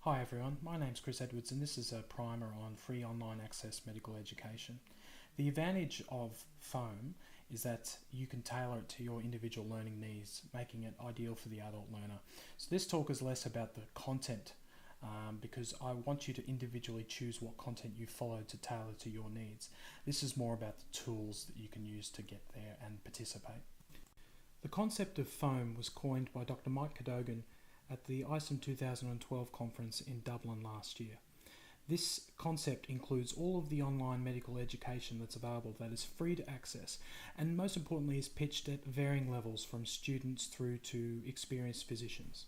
Hi everyone, my name's Chris Edwards and this is a primer on free online access medical education. The advantage of foam is that you can tailor it to your individual learning needs, making it ideal for the adult learner. So this talk is less about the content because I want you to individually choose what content you follow to tailor to your needs. This is more about the tools that you can use to get there and participate. The concept of foam was coined by Dr. Mike Cadogan at the isnt 2012 conference in Dublin last year. This concept includes all of the online medical education that's available that is free to access, and most importantly is pitched at varying levels from students through to experienced physicians.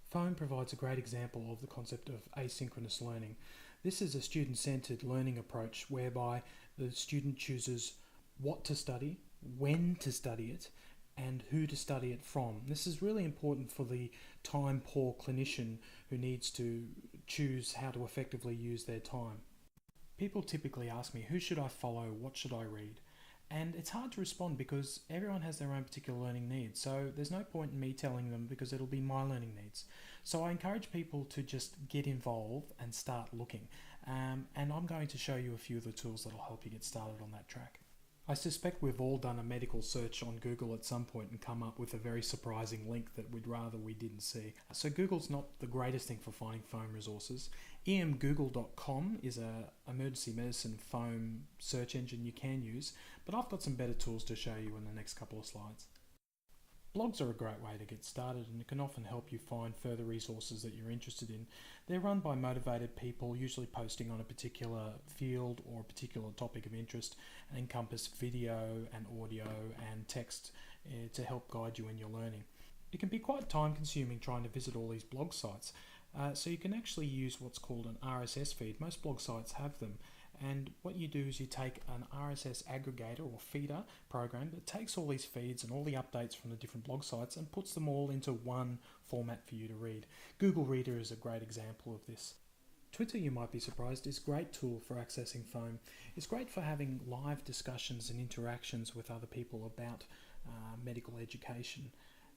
Foam provides a great example of the concept of asynchronous learning. This is a student-centered learning approach whereby the student chooses what to study, when to study it, and who to study it from. This is really important for the time-poor clinician who needs to choose how to effectively use their time. People typically ask me, who should I follow, what should I read? And it's hard to respond because everyone has their own particular learning needs, so there's no point in me telling them because it'll be my learning needs. So I encourage people to just get involved and start looking, and I'm going to show you a few of the tools that'll help you get started on that track. I suspect we've all done a medical search on Google at some point and come up with a very surprising link that we'd rather we didn't see. So Google's not the greatest thing for finding foam resources. emgoogle.com is an emergency medicine foam search engine you can use, but I've got some better tools to show you in the next couple of slides. Blogs are a great way to get started and it can often help you find further resources that you're interested in. They're run by motivated people, usually posting on a particular field or a particular topic of interest, and encompass video and audio and text to help guide you in your learning. It can be quite time consuming trying to visit all these blog sites, so you can actually use what's called an RSS feed. Most blog sites have them. And what you do is you take an RSS aggregator or feeder program that takes all these feeds and all the updates from the different blog sites and puts them all into one format for you to read. Google Reader is a great example of this. Twitter, you might be surprised, is a great tool for accessing foam. It's great for having live discussions and interactions with other people about medical education.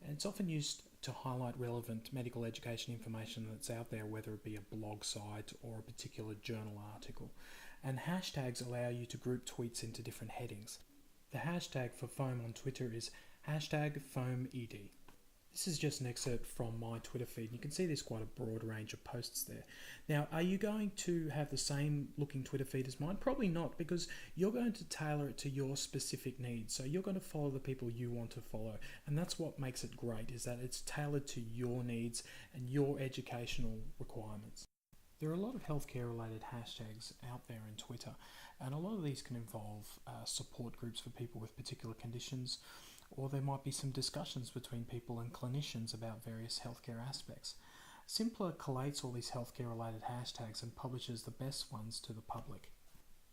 And it's often used to highlight relevant medical education information that's out there, whether it be a blog site or a particular journal article. And hashtags allow you to group tweets into different headings. The hashtag for foam on Twitter is #FoamED. This is just an excerpt from my Twitter feed. You can see there's quite a broad range of posts there. Now, are you going to have the same looking Twitter feed as mine? Probably not, because you're going to tailor it to your specific needs. So you're going to follow the people you want to follow. And that's what makes it great, is that it's tailored to your needs and your educational requirements. There are a lot of healthcare related hashtags out there in Twitter, and a lot of these can involve support groups for people with particular conditions, or there might be some discussions between people and clinicians about various healthcare aspects. Simpler collates all these healthcare related hashtags and publishes the best ones to the public.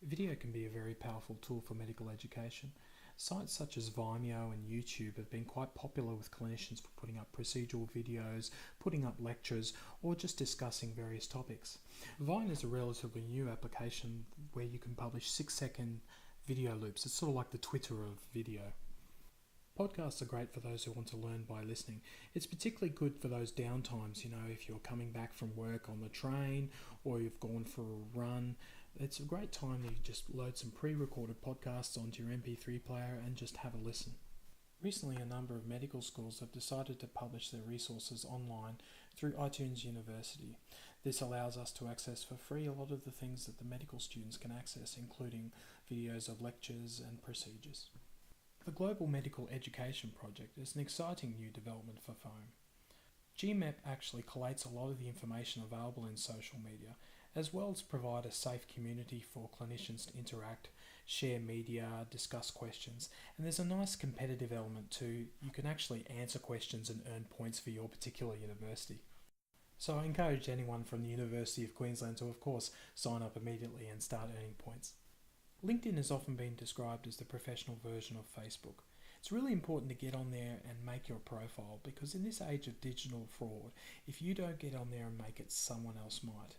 Video can be a very powerful tool for medical education. Sites such as Vimeo and YouTube have been quite popular with clinicians for putting up procedural videos, putting up lectures, or just discussing various topics. Vine is a relatively new application where you can publish 6-second video loops. It's sort of like the Twitter of video. Podcasts are great for those who want to learn by listening. It's particularly good for those downtimes, if you're coming back from work on the train or you've gone for a run. It's a great time that you just load some pre-recorded podcasts onto your MP3 player and just have a listen. Recently, a number of medical schools have decided to publish their resources online through iTunes University. This allows us to access for free a lot of the things that the medical students can access, including videos of lectures and procedures. The Global Medical Education Project is an exciting new development for foam. GMap actually collates a lot of the information available in social media, as well as provide a safe community for clinicians to interact, share media, discuss questions, and there's a nice competitive element too. You can actually answer questions and earn points for your particular university. So I encourage anyone from the University of Queensland to, of course, sign up immediately and start earning points. LinkedIn has often been described as the professional version of Facebook. It's really important to get on there and make your profile, because in this age of digital fraud, if you don't get on there and make it, someone else might.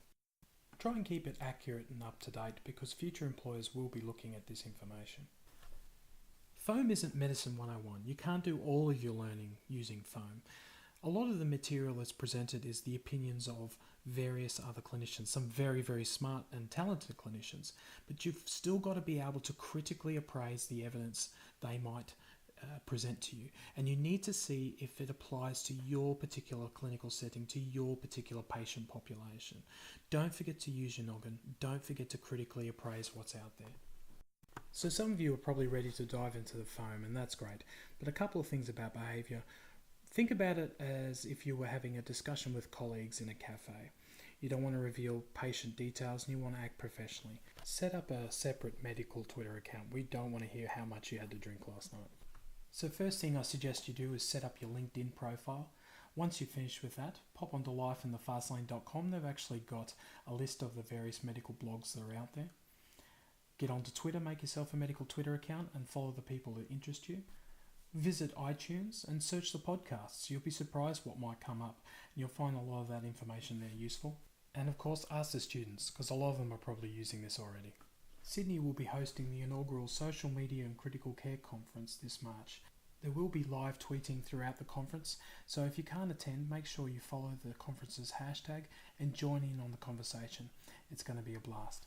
Try and keep it accurate and up to date, because future employers will be looking at this information. Foam isn't medicine 101. You can't do all of your learning using foam. A lot of the material that's presented is the opinions of various other clinicians, some very, very smart and talented clinicians, but you've still got to be able to critically appraise the evidence they might present to you, and you need to see if it applies to your particular clinical setting, to your particular patient population. Don't forget to use your noggin. Don't forget to critically appraise what's out there. So some of you are probably ready to dive into the foam, and that's great, but a couple of things about behaviour. Think about it as if you were having a discussion with colleagues in a cafe. You don't want to reveal patient details and you want to act professionally. Set up a separate medical Twitter account. We don't want to hear how much you had to drink last night. So first thing I suggest you do is set up your LinkedIn profile. Once you've finished with that, pop onto lifeinthefastlane.com. They've actually got a list of the various medical blogs that are out there. Get onto Twitter, make yourself a medical Twitter account and follow the people that interest you. Visit iTunes and search the podcasts. You'll be surprised what might come up. You'll find a lot of that information there useful. And of course, ask the students, because a lot of them are probably using this already. Sydney will be hosting the inaugural Social Media and Critical Care Conference this March. There will be live tweeting throughout the conference, so if you can't attend, make sure you follow the conference's hashtag and join in on the conversation. It's going to be a blast.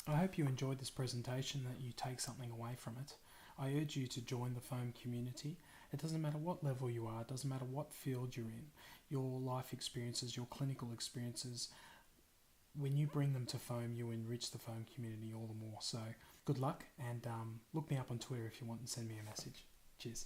I hope you enjoyed this presentation, that you take something away from it. I urge you to join the foam community. It doesn't matter what level you are, it doesn't matter what field you're in. Your life experiences, your clinical experiences, when you bring them to foam, you enrich the foam community all the more. So good luck, and look me up on Twitter if you want and send me a message. Cheers.